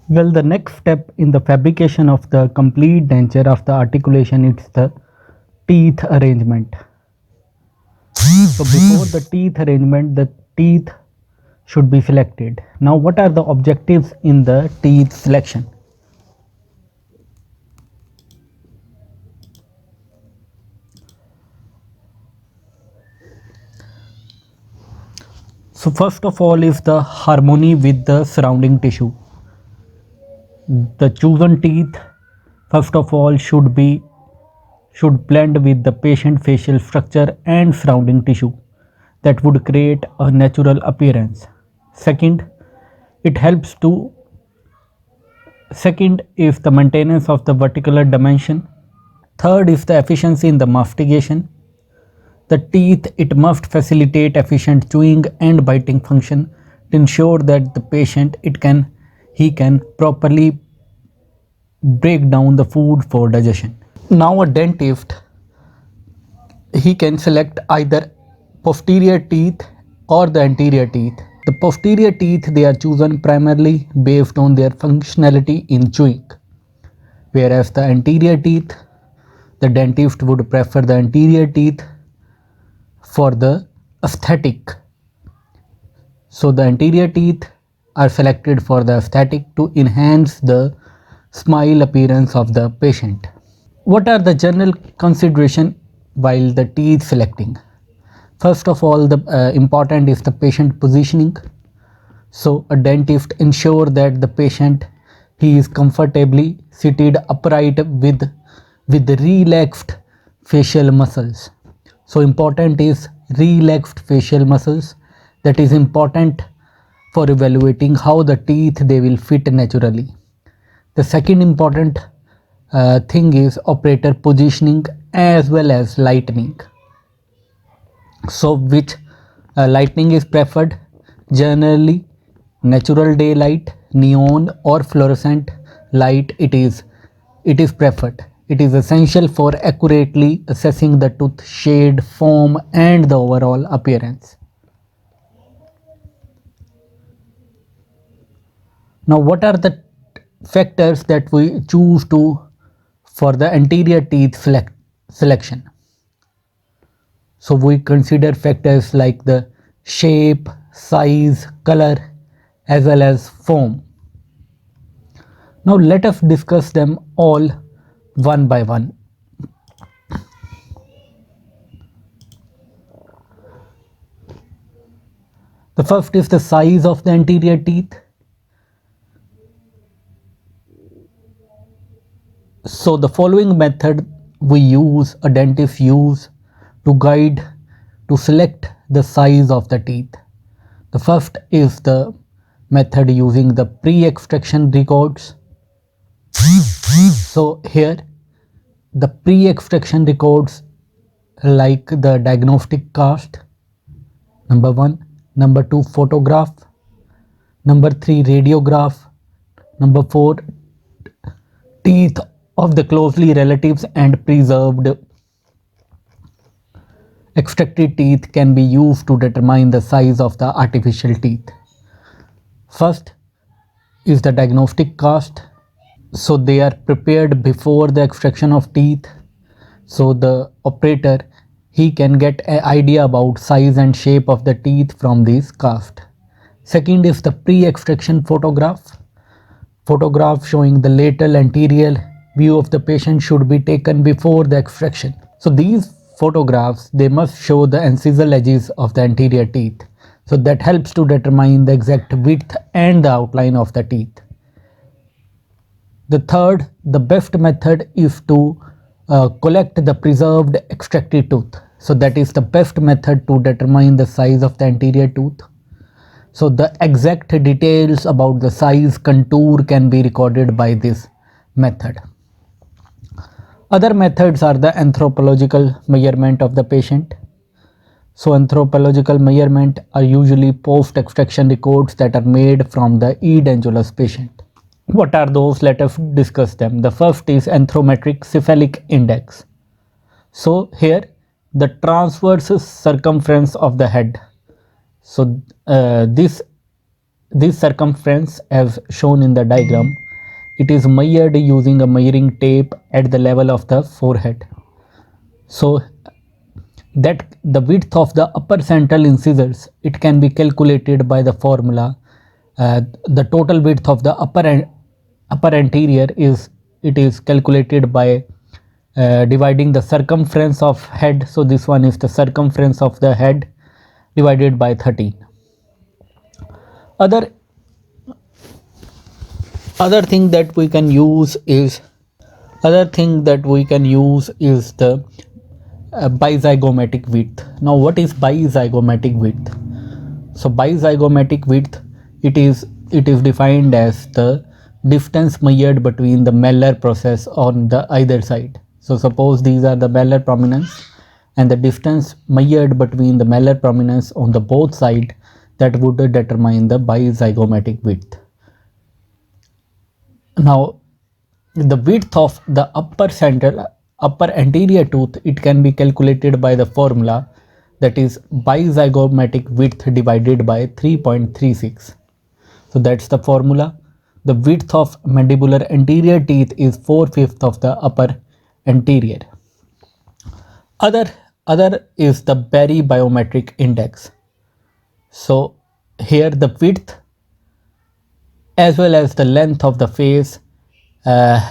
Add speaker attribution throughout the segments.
Speaker 1: Well, the next step in the fabrication of the complete denture of the articulation is the teeth arrangement. So before the teeth arrangement, the teeth should be selected. Now, what are the objectives in the teeth selection? So first of all is the harmony with the surrounding tissue. The chosen teeth first of all should blend with the patient facial structure and surrounding tissue that would create a natural appearance. Second, it helps to second is the maintenance of the vertical dimension. Third is the efficiency in the mastication. The teeth, it must facilitate efficient chewing and biting function to ensure that the patient he can properly break down the food for digestion. Now a dentist, he can select either posterior teeth or the anterior teeth. The posterior teeth, they are chosen primarily based on their functionality in chewing, whereas the anterior teeth, the dentist would prefer the anterior teeth for the aesthetic. So the anterior teeth are selected for the aesthetic to enhance the smile appearance of the patient. What are the general consideration while the teeth selecting? First of all, the important is the patient positioning. So a dentist ensure that the patient, he is comfortably seated upright with relaxed facial muscles. So important is relaxed facial muscles. That is important for evaluating how the teeth they will fit naturally. The second important thing is operator positioning as well as lighting. So which lighting is preferred? Generally natural daylight, neon or fluorescent light, it is preferred. It is essential for accurately assessing the tooth shade, form and the overall appearance. Now what are the factors that we choose to for the anterior teeth selection? So we consider factors like the shape, size, color as well as form. Now let us discuss them all one by one. The first is the size of the anterior teeth. So the following method a dentist use to guide to select the size of the teeth. The first is the method using the pre-extraction records. So here the pre-extraction records like the diagnostic cast, number 1, number 2 photograph, number 3 radiograph, number 4 teeth of the closely relatives and preserved. Extracted teeth can be used to determine the size of the artificial teeth. First is the diagnostic cast. So they are prepared before the extraction of teeth. So the operator, he can get an idea about size and shape of the teeth from this cast. Second is the pre-extraction photograph. Photograph showing the lateral anterior view of the patient should be taken before the extraction. So these photographs, they must show the incisal edges of the anterior teeth. So that helps to determine the exact width and the outline of the teeth. The third, the best method is to collect the preserved extracted tooth. So that is the best method to determine the size of the anterior tooth. So the exact details about the size contour can be recorded by this method. Other methods are the anthropological measurement of the patient. So anthropological measurement are usually post-extraction records that are made from the edentulous patient. What are those? Let us discuss them. The first is anthrometric cephalic index. So here the transverse circumference of the head. So this this circumference, as shown in the diagram, it is measured using a measuring tape at the level of the forehead. So that the width of the upper central incisors, it can be calculated by the formula. The total width of the upper anterior is, it is calculated by dividing the circumference of head. So this one is the circumference of the head divided by 13. Other thing that we can use is the bizygomatic width. Now what is bizygomatic width? So bizygomatic width, it is defined as the distance measured between the malar process on the either side. So suppose these are the malar prominence, and the distance measured between the malar prominence on the both side, that would determine the bizygomatic width. Now the width of the upper anterior tooth, it can be calculated by the formula, that is bizygomatic width divided by 3.36. so that's the formula. The width of mandibular anterior teeth is 4/5 of the upper anterior. Other is the Berry biometric index. So here the width as well as the length of the face can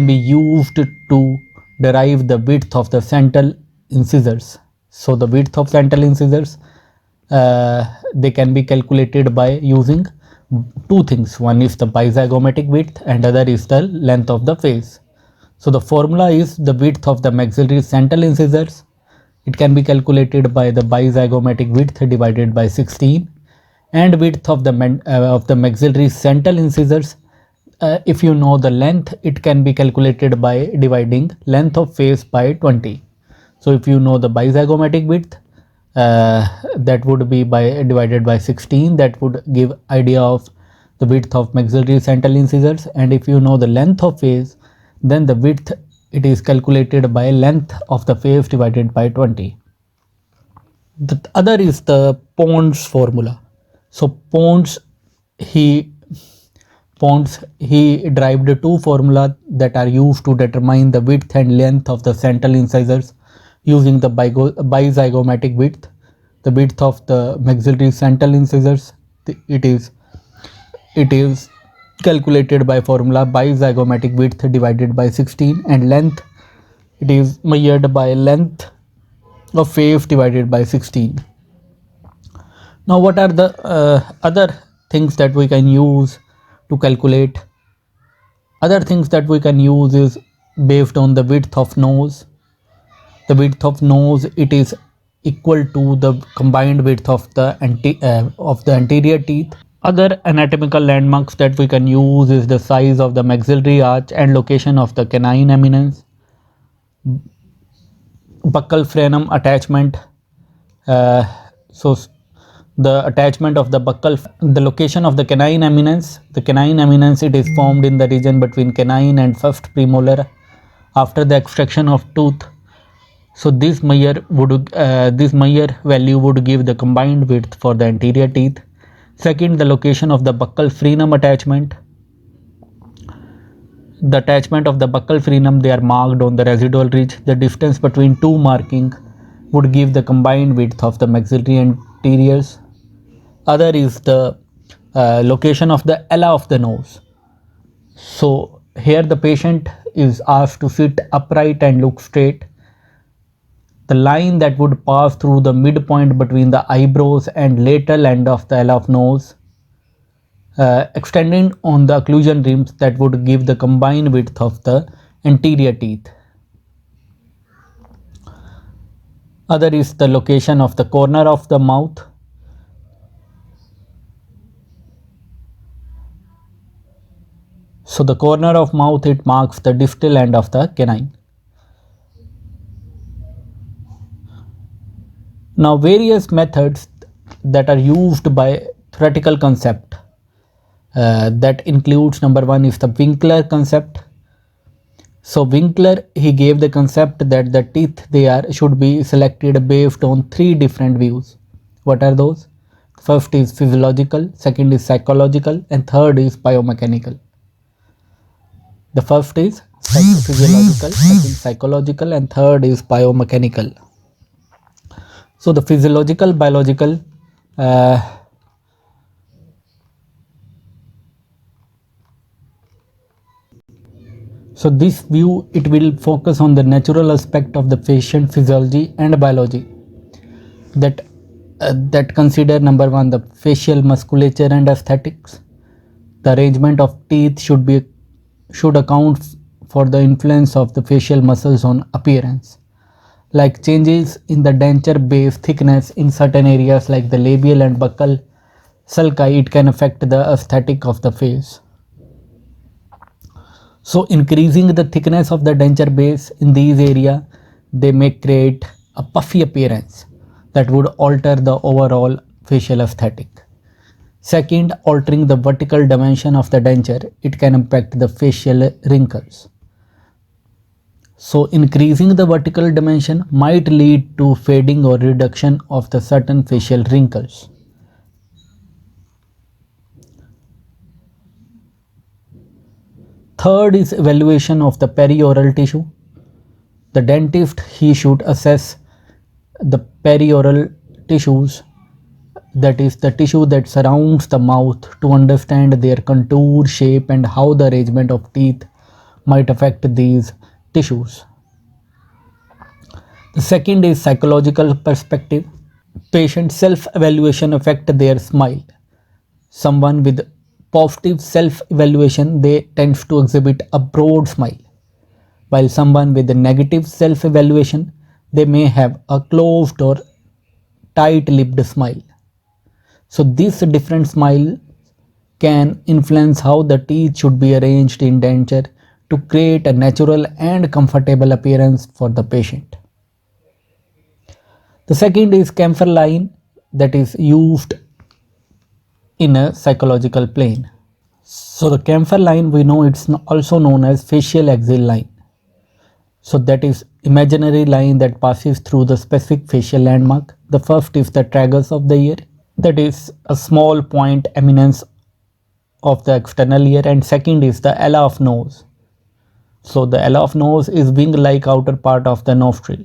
Speaker 1: be used to derive the width of the central incisors. So the width of central incisors, they can be calculated by using two things. One is the bizygomatic width and other is the length of the face. So the formula is the width of the maxillary central incisors. It can be calculated by the bizygomatic width divided by 16, and width of the maxillary central incisors. If you know the length, it can be calculated by dividing length of face by 20. So if you know the bizygomatic width, that would be divided by 16, that would give idea of the width of maxillary central incisors. And if you know the length of face, then the width, it is calculated by length of the face divided by 20. The other is the Pond's formula. So Pond's he derived two formulas that are used to determine the width and length of the central incisors using the bizygomatic width. The width of the maxillary central incisors, it is calculated by formula bizygomatic width divided by 16, and length, it is measured by length of face divided by 16. Now what are the other things that we can use to calculate? Other things that we can use is based on the width of nose. The width of nose, it is equal to the combined width of the anterior teeth. Other anatomical landmarks that we can use is the size of the maxillary arch and location of the canine eminence, buccal frenum attachment. So the attachment of the the location of the canine eminence. The canine eminence, it is formed in the region between canine and first premolar after the extraction of tooth. So this measure value would give the combined width for the anterior teeth. Second, the location of the buccal frenum attachment. The attachment of the buccal frenum, they are marked on the residual ridge. The distance between two marking would give the combined width of the maxillary anteriors. Other is the location of the ala of the nose. So here the patient is asked to sit upright and look straight. The line that would pass through the midpoint between the eyebrows and lateral end of the ala of nose, extending on the occlusion rims, that would give the combined width of the anterior teeth. Other is the location of the corner of the mouth. So the corner of mouth, it marks the distal end of the canine. Now various methods that are used by theoretical concept, that includes, number one is the Winkler concept. So Winkler, he gave the concept that the teeth, they should be selected based on three different views. What are those? First is physiological, second is psychological, and third is biomechanical. The first is physiological, second psychological, and third is biomechanical. So the physiological, biological, so this view, it will focus on the natural aspect of the patient physiology and biology, that consider number one, the facial musculature and aesthetics. The arrangement of teeth should account for the influence of the facial muscles on appearance, like changes in the denture base thickness in certain areas like the labial and buccal sulci. It can affect the aesthetic of the face. So increasing the thickness of the denture base in these areas, they may create a puffy appearance that would alter the overall facial aesthetic. Second, altering the vertical dimension of the denture, it can impact the facial wrinkles. So increasing the vertical dimension might lead to fading or reduction of the certain facial wrinkles. Third is evaluation of the perioral tissue. The dentist, he should assess the perioral tissues, that is the tissue that surrounds the mouth, to understand their contour, shape, and how the arrangement of teeth might affect these tissues. The second is psychological perspective. Patient self-evaluation affect their smile. Someone with positive self-evaluation, they tend to exhibit a broad smile, while someone with a negative self-evaluation, they may have a closed or tight-lipped smile. So this different smile can influence how the teeth should be arranged in denture to create a natural and comfortable appearance for the patient. The second is camphor line, that is used in a psychological plane. So the camphor line, we know it's also known as facial axil line. So that is imaginary line that passes through the specific facial landmark. The first is the tragus of the ear, that is a small point eminence of the external ear, and second is the ala of nose. So the ala of nose is wing-like outer part of the nostril.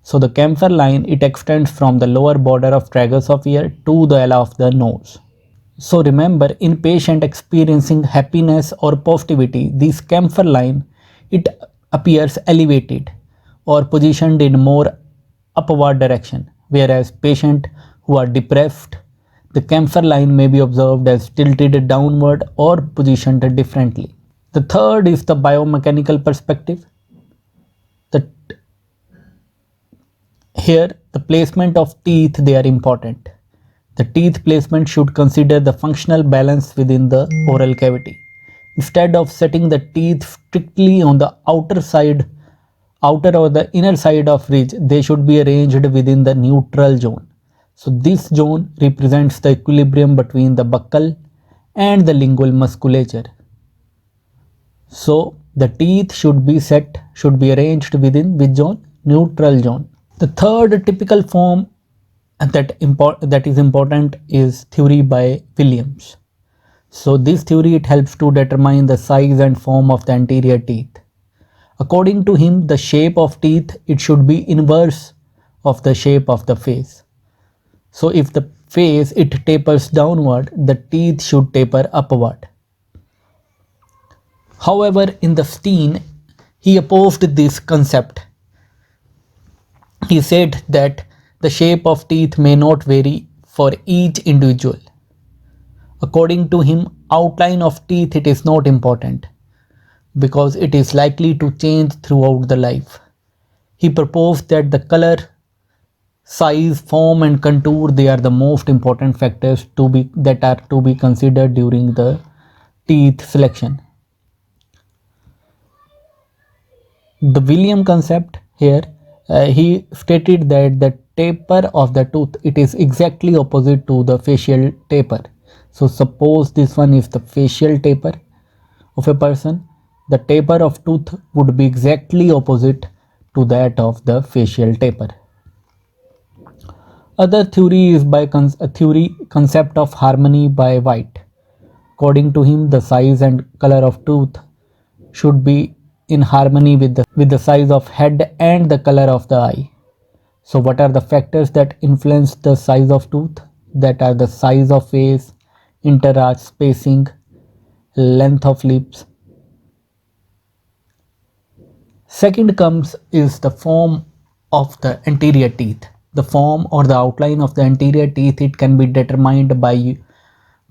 Speaker 1: So the camphor line, it extends from the lower border of tragus of ear to the ala of the nose. So remember, in patient experiencing happiness or positivity, this camphor line, it appears elevated or positioned in more upward direction, whereas patient who are depressed, the camphor line may be observed as tilted downward or positioned differently. The third is the biomechanical perspective. Here, the placement of teeth, they are important. The teeth placement should consider the functional balance within the oral cavity. Instead of setting the teeth strictly on the outer or the inner side of ridge, they should be arranged within the neutral zone. So this zone represents the equilibrium between the buccal and the lingual musculature. So the teeth should be arranged within which zone? Neutral zone. The third typical form that is important is theory by Williams. So this theory, it helps to determine the size and form of the anterior teeth. According to him, the shape of teeth, it should be inverse of the shape of the face. So if the face, it tapers downward, the teeth should taper upward. However, in the Steen, he opposed this concept. He said that the shape of teeth may not vary for each individual. According to him, outline of teeth, it is not important because it is likely to change throughout the life. He proposed that the color, size, form, and contour, they are the most important factors that are to be considered during the teeth selection. The William concept here, he stated that the taper of the tooth, it is exactly opposite to the facial taper. So suppose this one is the facial taper of a person, the taper of tooth would be exactly opposite to that of the facial taper. Other theory is by a theory concept of harmony by White. According to him, the size and color of tooth should be in harmony with the size of head and the color of the eye. So what are the factors that influence the size of tooth? That are the size of face, interarch spacing, length of lips. Second comes is the form of the anterior teeth. The form or the outline of the anterior teeth, it can be determined by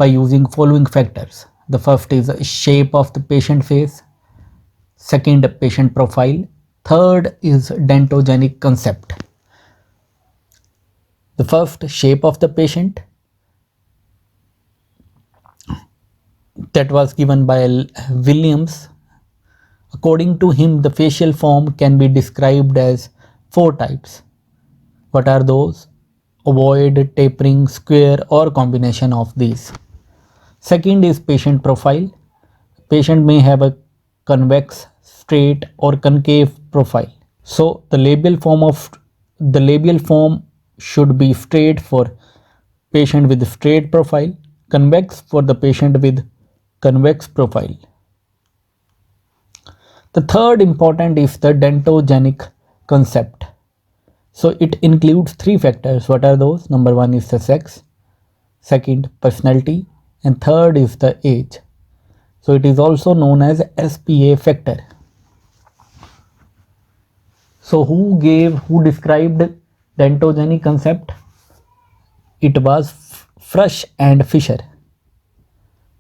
Speaker 1: using following factors. The first is shape of the patient face, second patient profile, third is dentogenic concept. The first, shape of the patient, that was given by Williams. According to him, the facial form can be described as four types. What are those? Ovoid, tapering, square, or combination of these. Second is patient profile. Patient may have a convex, straight, or concave profile. So the labial form should be straight for patient with straight profile, convex for the patient with convex profile. The third important is the dentogenic concept. So it includes three factors. What are those? Number one is the sex, second personality, and third is the age. So it is also known as SPA factor. So who described dentogenic concept? It was Frush and Fisher.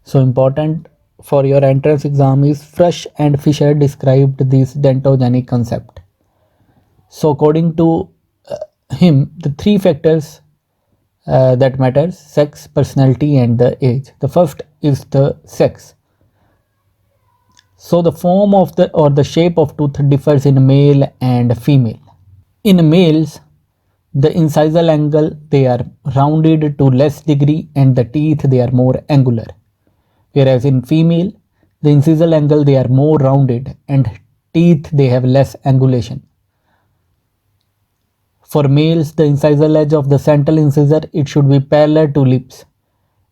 Speaker 1: So important for your entrance exam is Frush and Fisher described this dentogenic concept. So according to him, the three factors that matters: sex, personality, and the age. The first is the sex. So the form of the shape of tooth differs in male and female. In males, the incisal angle, they are rounded to less degree, and the teeth, they are more angular. Whereas in female, the incisal angle, they are more rounded, and teeth, they have less angulation. For males, the incisal edge of the central incisor, it should be parallel to lips,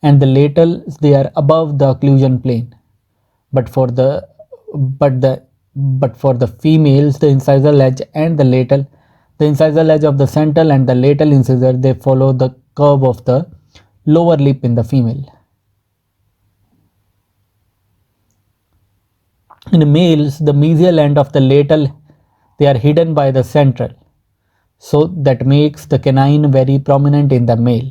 Speaker 1: and the latals, they are above the occlusion plane. But for the females, the incisal edge and the incisal edge of the central and the lateral incisor, they follow the curve of the lower lip in the female. In males, the mesial end of the lateral, they are hidden by the central. So that makes the canine very prominent in the male.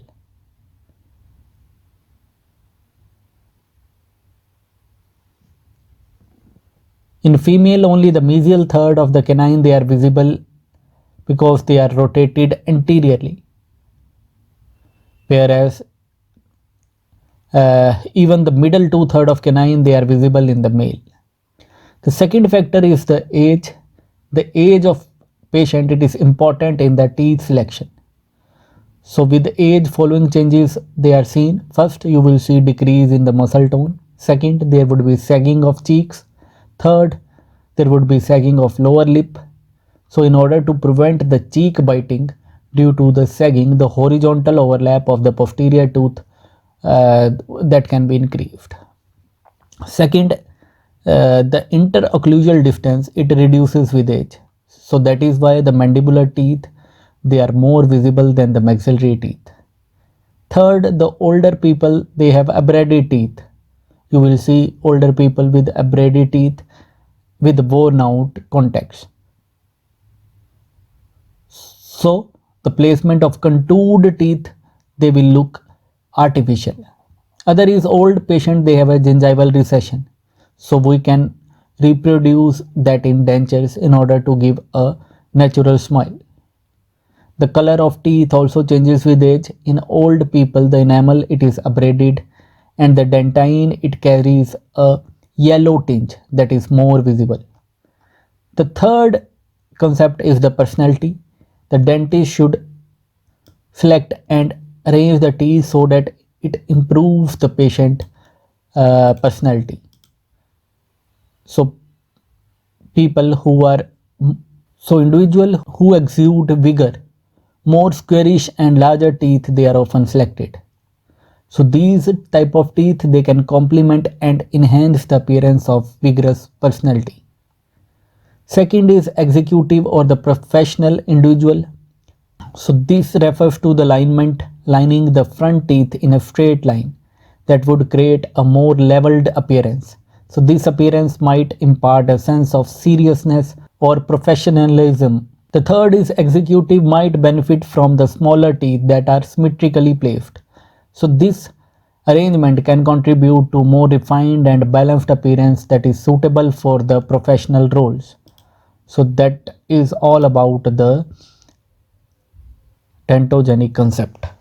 Speaker 1: In female, only the mesial third of the canine, they are visible because they are rotated anteriorly. Whereas even the middle 2/3 of canine, they are visible in the male. The second factor is the age. The age of patient, it is important in the teeth selection. So with age, following changes they are seen. First, you will see decrease in the muscle tone. Second, there would be sagging of cheeks. Third, there would be sagging of lower lip. So in order to prevent the cheek biting due to the sagging, the horizontal overlap of the posterior tooth that can be increased. Second, the interocclusal distance, it reduces with age. So that is why the mandibular teeth, they are more visible than the maxillary teeth. Third, the older people, they have abraded teeth. You will see older people with abraded teeth with worn out contacts. So the placement of contoured teeth, they will look artificial. Other is old patient, they have a gingival recession. So we can reproduce that in dentures in order to give a natural smile. The color of teeth also changes with age. In old people, the enamel, it is abraded, and the dentine, it carries a yellow tinge that is more visible. The third concept is the personality. The dentist should select and arrange the teeth so that it improves the patient personality. So individual who exude vigor more squarish and larger teeth they are often selected. So these type of teeth they can complement and enhance the appearance of vigorous personality. Second is executive or the professional individual. So this refers to the alignment lining the front teeth in a straight line that would create a more leveled appearance. So this appearance might impart a sense of seriousness or professionalism. The third is executive might benefit from the smaller teeth that are symmetrically placed. So this arrangement can contribute to more refined and balanced appearance that is suitable for the professional roles. So that is all about the dentogenic concept.